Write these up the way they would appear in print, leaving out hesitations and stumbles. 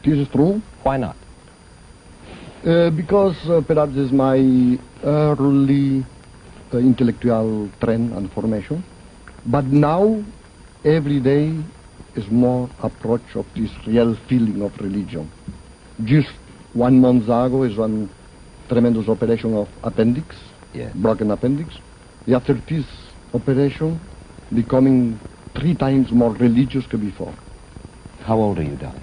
This is true. Why not? Because perhaps it's my early intellectual trend and formation. But now, every day is more approach of this real feeling of religion. Just 1 month ago is one tremendous operation of appendix, Yes. broken appendix. After this operation, becoming 3 times more religious than before. How old are you, Dali?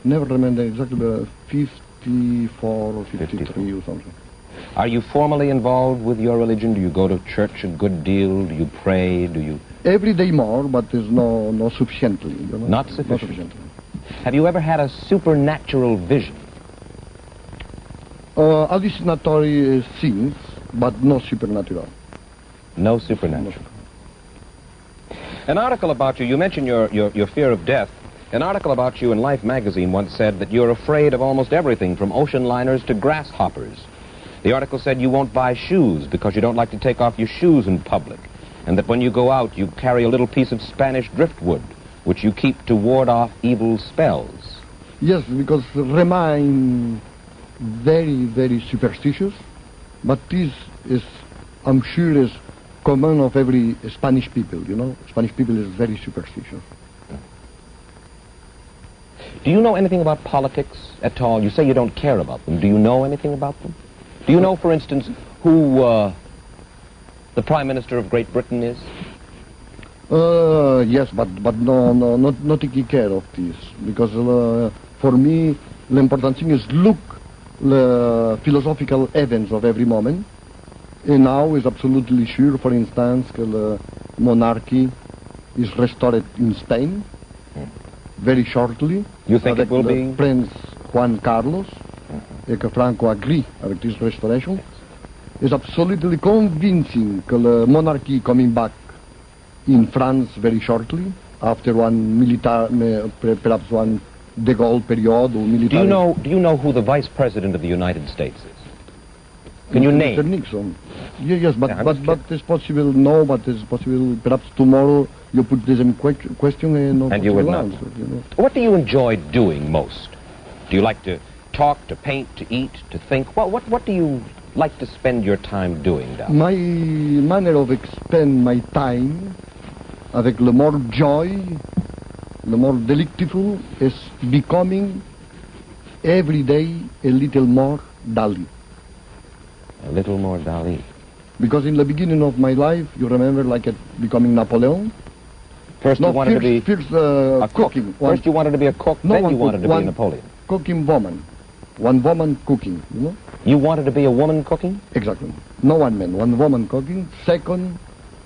Never remember exactly, but 54 or 53 or something. Are you formally involved with your religion? Do you go to church a good deal? Do you pray? Do you... Every day more, but there's no sufficiently. You know? Not sufficiently. Have you ever had a supernatural vision? Hallucinatory scenes, but no supernatural. No supernatural. An article about you, you mentioned your fear of death. An article about you in Life magazine once said that you're afraid of almost everything, from ocean liners to grasshoppers. The article said you won't buy shoes because you don't like to take off your shoes in public, and that when you go out you carry a little piece of Spanish driftwood, which you keep to ward off evil spells. Yes, because remain very, very superstitious, but this is, I'm sure, is common of every Spanish people, you know. Spanish people is very superstitious. Do you know anything about politics at all? You say you don't care about them. Do you know anything about them? Do you know, for instance, who the Prime Minister of Great Britain is? Yes, but not taking care of this, because for me the important thing is look the philosophical events of every moment. And now is absolutely sure, for instance, that the monarchy is restored in Spain very shortly. You think it will be? Prince Juan Carlos, que Franco agree with this restoration. Is absolutely convincing that the monarchy coming back in France very shortly, after one military, perhaps one de Gaulle period or military. Do you know who the Vice President of the United States is? Can you name? Mr. Nixon. Yes, but Yeah, it's possible. No, but it's possible. Perhaps tomorrow you put the same question and you would not. answer. You know? What do you enjoy doing most? Do you like to talk, to paint, to eat, to think? What do you like to spend your time doing, Dali? My manner of spend my time, avec le more joy, the more delectful, is becoming every day a little more Dali. A little more Dali. Because in the beginning of my life, you remember, like becoming Napoleon. First you wanted to be a cooking. cook. First you wanted to be a cook, No, then one you wanted cook, to be one Napoleon. Cooking woman. One woman cooking, you know? You wanted to be a woman cooking? Exactly. No one man, one woman cooking. Second,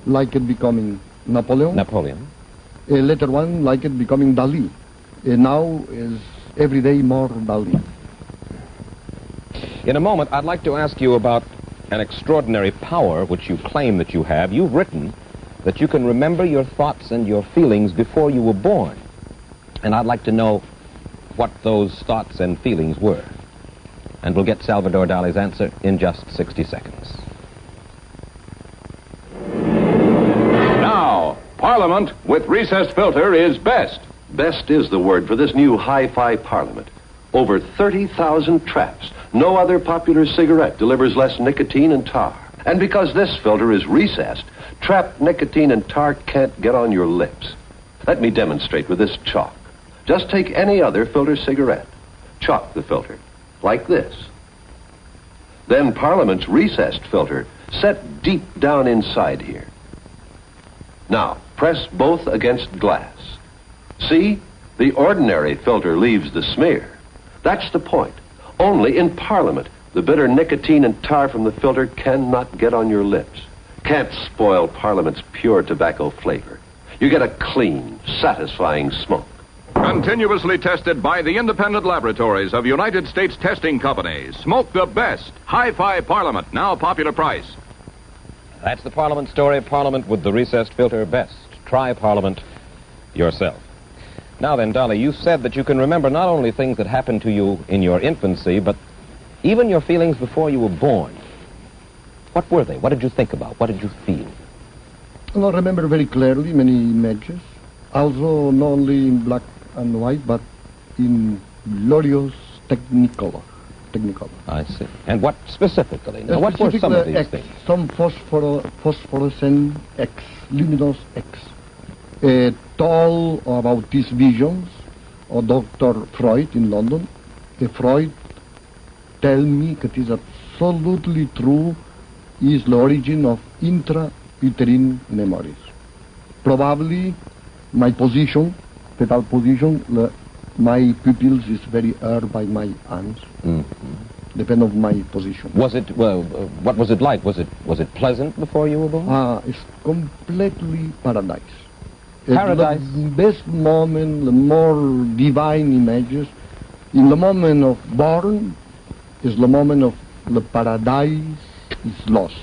like it becoming Napoleon. Napoleon. Later one, like it becoming Dali. Now is every day more Dali. In a moment, I'd like to ask you about an extraordinary power which you claim that you have. You've written that you can remember your thoughts and your feelings before you were born. And I'd like to know what those thoughts and feelings were. And we'll get Salvador Dali's answer in just 60 seconds. Now, Parliament with recessed filter is best. Best is the word for this new hi-fi Parliament. Over 30,000 traps. No other popular cigarette delivers less nicotine and tar. And because this filter is recessed, trapped nicotine and tar can't get on your lips. Let me demonstrate with this chalk. Just take any other filter cigarette. Chalk the filter, like this. Then Parliament's recessed filter, set deep down inside here. Now, press both against glass. See? The ordinary filter leaves the smear. That's the point. Only in Parliament, the bitter nicotine and tar from the filter cannot get on your lips. Can't spoil Parliament's pure tobacco flavor. You get a clean, satisfying smoke. Continuously tested by the independent laboratories of United States Testing Company. Smoke the best. Hi-Fi Parliament, now popular price. That's the Parliament story. Parliament with the recessed filter best. Try Parliament yourself. Now then, Dali, you said that you can remember not only things that happened to you in your infancy, but even your feelings before you were born. What were they? What did you think about? What did you feel? Well, I remember very clearly many images. Also, not only in black and white, but in glorious technicolor. I see. And what specifically? Now, what were some of these X, things? some phosphorescent X, luminous X. Told about these visions of Dr. Freud in London. Freud tell me that is absolutely true is the origin of intrauterine memories. Probably my position, fetal position, my pupils is very hurt by my hands. Depend of my position. Was it, well, what was it like? Was it pleasant before you were born? It's completely paradise. Paradise? The best moment, the more divine images, in the moment of born, is the moment of the paradise is lost.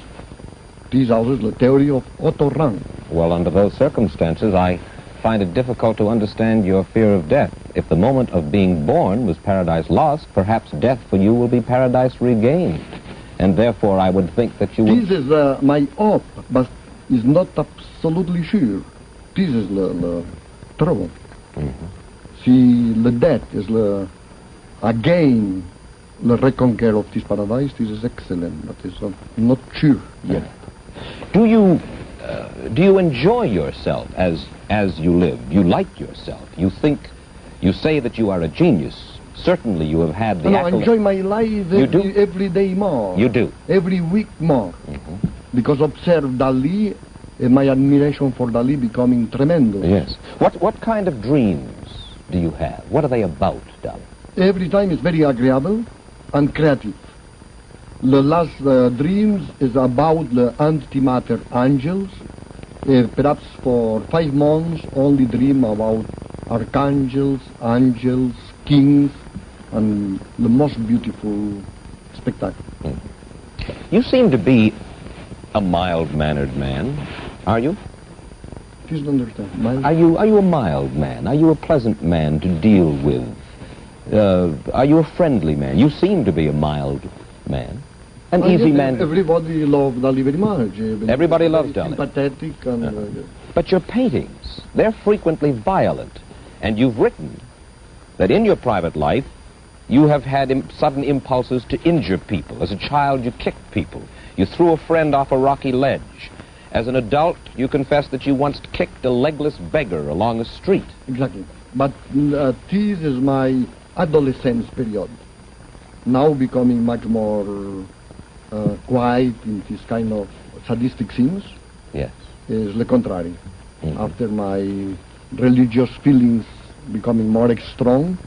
This is also the theory of Otto Rank. Well, under those circumstances, I find it difficult to understand your fear of death. If the moment of being born was paradise lost, perhaps death for you will be paradise regained. And therefore, I would think that you would... This is my hope, but is not absolutely sure. This is the trouble. See, the death is again the reconquer of this paradise. This is excellent, but it's not sure yet. Do you enjoy yourself as you live? You like yourself? You say that you are a genius. Certainly you have had the I enjoy my life every day more. You do? Every week more. Because observe Dali, my admiration for Dali becoming tremendous. Yes. What kind of dreams do you have? What are they about, Dali? Every time it's very agreeable and creative. The last dreams is about the antimatter angels. Perhaps for 5 months only dream about archangels, angels, kings, and the most beautiful spectacle. You seem to be a mild-mannered man, are you? Please understand. Mild? Are you a mild man? Are you a pleasant man to deal with? Are you a friendly man? You seem to be a mild man. An easy man. Everybody loves Dali very much. Everybody loves Dali. Sympathetic and... But your paintings, they're frequently violent. And you've written that in your private life, you have had sudden impulses to injure people. As a child, you kicked people. You threw a friend off a rocky ledge. As an adult, you confessed that you once kicked a legless beggar along a street. Exactly. But this is my adolescence period. Now becoming much more quiet in this kind of sadistic scenes. Yes. Is the contrary. After my religious feelings becoming more strong,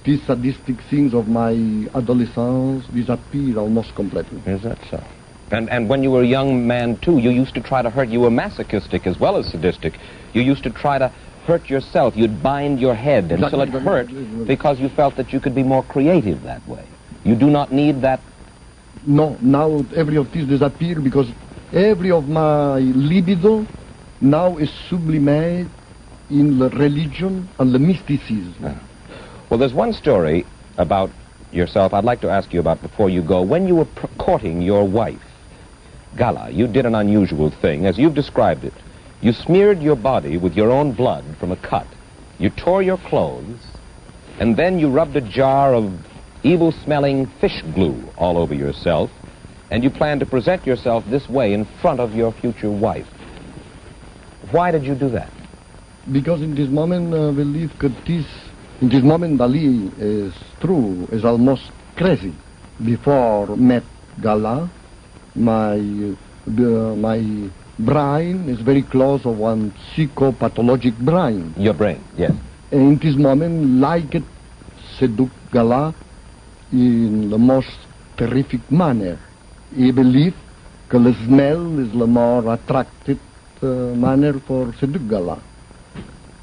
these sadistic scenes of my adolescence disappear almost completely. Is that so? And when you were a young man, too, you used to try to hurt. You were masochistic as well as sadistic. You used to try to hurt yourself. You'd bind your head until it hurt because you felt that you could be more creative that way. You do not need that. No, now every of these disappear because every of my libido now is sublimated in the religion and the mysticism. Well, there's one story about yourself I'd like to ask you about before you go. When you were courting your wife, Gala, you did an unusual thing, as you've described it. You smeared your body with your own blood from a cut. You tore your clothes, and then you rubbed a jar of evil-smelling fish glue all over yourself, and you planned to present yourself this way in front of your future wife. Why did you do that? Because in this moment, I believe that in this moment, Dali is true, is almost crazy. Before met Gala, my brain is very close of one psychopathologic brain. Your brain, yes. And in this moment, like it, seduce Gala in the most terrific manner. He believe that the smell is the more attractive manner for seduce Gala.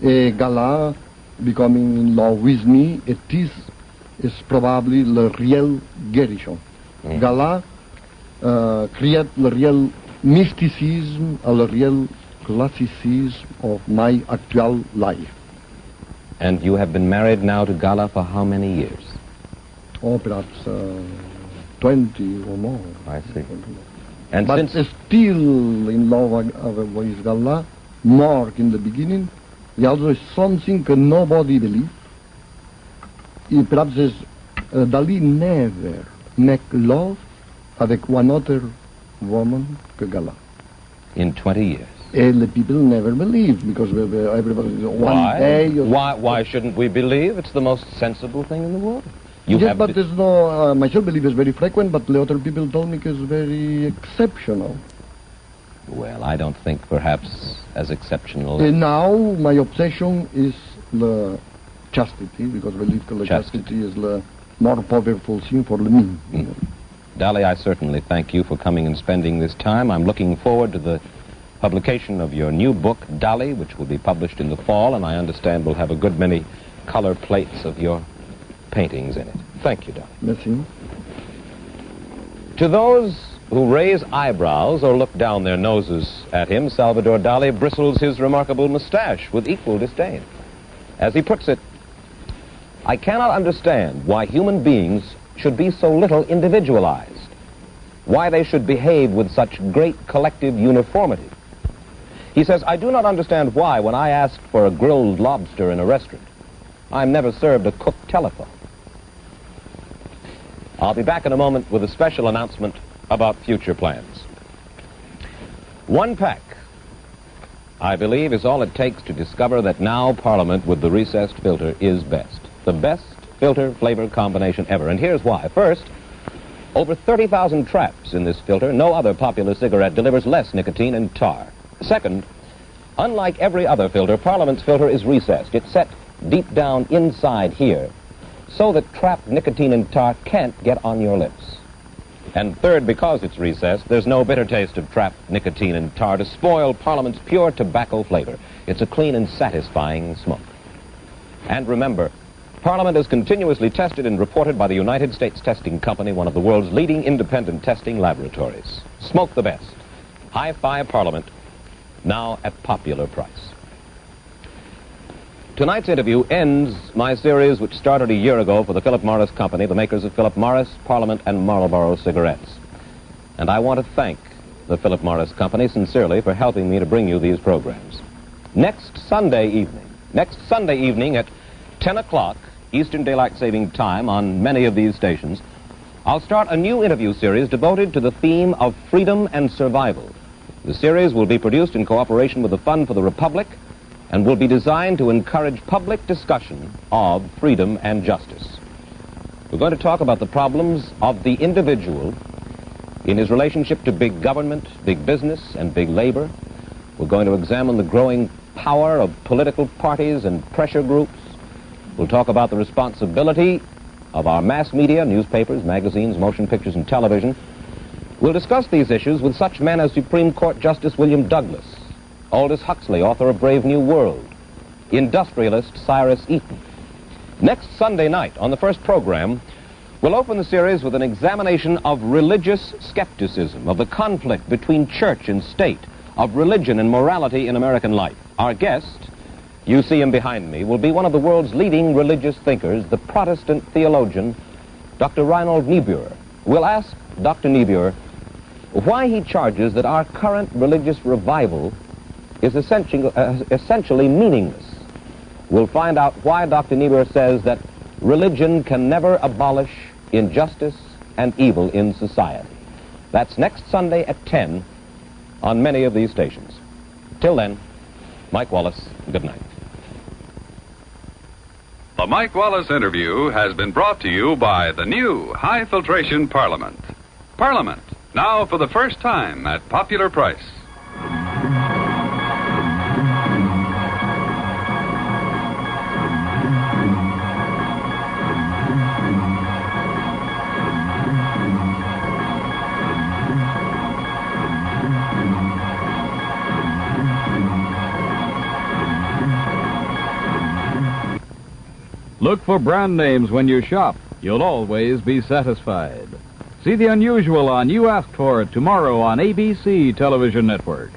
Gala becoming in love with me, it is probably the real Gerishon. Gala create the real mysticism or the real classicism of my actual life. And you have been married now to Gala for how many years? Oh, perhaps 20 or more. I see. And but since... still in love with Gala, more in the beginning. He also is something that nobody believes. perhaps Dali never make love avec one other woman que Gala. In 20 years. And the people never believe, because everybody, one day... Why shouldn't we believe? It's the most sensible thing in the world. Yes, but there's no... myself believe it's very frequent, but the other people told me it's very exceptional. Well, I don't think perhaps as exceptional... now my obsession is the chastity, because I believe that chastity is the more powerful thing for me. Dali, I certainly thank you for coming and spending this time. I'm looking forward to the publication of your new book, Dali, which will be published in the fall, and I understand will have a good many color plates of your paintings in it. Thank you, Dali. Merci. To those who raise eyebrows or look down their noses at him, Salvador Dali bristles his remarkable mustache with equal disdain. As he puts it, I cannot understand why human beings should be so little individualized, why they should behave with such great collective uniformity. He says, I do not understand why, when I ask for a grilled lobster in a restaurant, I'm never served a cooked telephone. I'll be back in a moment with a special announcement about future plans. One pack, I believe, is all it takes to discover that now Parliament with the recessed filter is best. The best filter-flavor combination ever. And here's why. First, over 30,000 traps in this filter. No other popular cigarette delivers less nicotine and tar. Second, unlike every other filter, Parliament's filter is recessed. It's set deep down inside here so that trapped nicotine and tar can't get on your lips. And third, because it's recessed, there's no bitter taste of trapped nicotine and tar to spoil Parliament's pure tobacco flavor. It's a clean and satisfying smoke. And remember, Parliament is continuously tested and reported by the United States Testing Company, one of the world's leading independent testing laboratories. Smoke the best. Hi-Fi Parliament, now at popular price. Tonight's interview ends my series, which started a year ago for the Philip Morris Company, the makers of Philip Morris, Parliament, and Marlboro cigarettes. And I want to thank the Philip Morris Company sincerely for helping me to bring you these programs. Next Sunday evening at 10 o'clock Eastern Daylight Saving Time on many of these stations, I'll start a new interview series devoted to the theme of freedom and survival. The series will be produced in cooperation with the Fund for the Republic and will be designed to encourage public discussion of freedom and justice. We're going to talk about the problems of the individual in his relationship to big government, big business, and big labor. We're going to examine the growing power of political parties and pressure groups. We'll talk about the responsibility of our mass media, newspapers, magazines, motion pictures, and television. We'll discuss these issues with such men as Supreme Court Justice William Douglas, Aldous Huxley, author of Brave New World, industrialist Cyrus Eaton. Next Sunday night, on the first program, we'll open the series with an examination of religious skepticism, of the conflict between church and state, of religion and morality in American life. Our guest, you see him behind me, will be one of the world's leading religious thinkers, the Protestant theologian, Dr. Reinhold Niebuhr. We'll ask Dr. Niebuhr why he charges that our current religious revival is essentially meaningless. We'll find out why Dr. Niebuhr says that religion can never abolish injustice and evil in society. That's next Sunday at 10 on many of these stations. Till then, Mike Wallace, good night. The Mike Wallace interview has been brought to you by the new High Filtration Parliament. Parliament, now for the first time at popular price. Look for brand names when you shop. You'll always be satisfied. See the unusual on You Asked For It tomorrow on ABC Television Network.